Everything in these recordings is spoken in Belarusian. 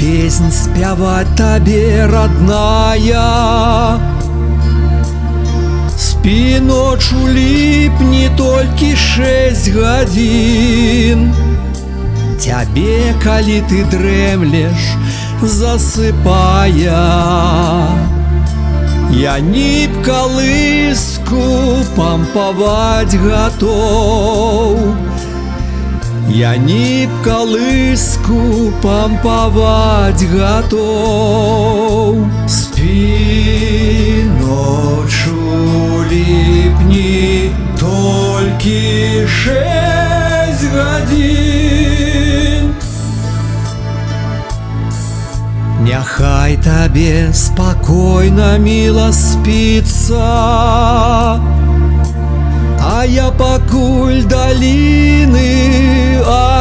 песнь спяваць табе, родная. Спі ноч у ліпні толькі 6 гадзін. Цябе, калі ты дрэмлеш, засыпая, я ніб калыску пампаваць гатоў. Я ніб калыску пампаваць гатоў. Спі ноч у ліпні толькі 6 гадзін. Няхай табе спакойна, міла спіцца, а я пакуль даліны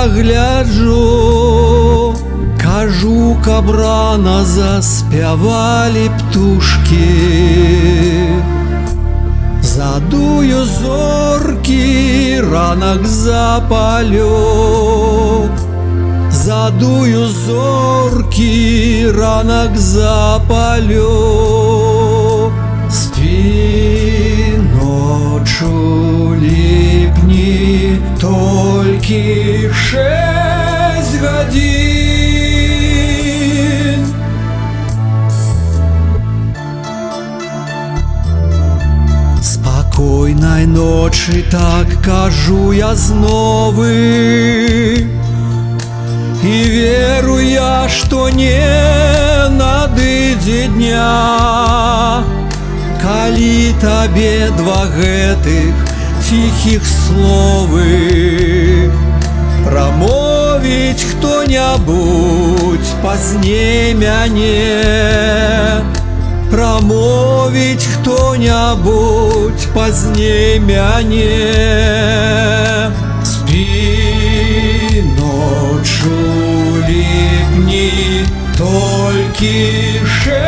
агляджу. Кажу, каб рана заспявалі птушкі. Задую зоркі, ранак запалю. Задую зоркі, ранак запалю. Спі ноч у ліпні толькі 6 гадзін. Спакойнай ночы, так кажу я зновы. І веру я, што не надыдзе дня, калі табе 2 гэтых ціхіх словы прамовіць хто-небудзь пазней мяне. Прамовіць хто-небудзь пазней мяне. Спі ноч у ліпні толькі 6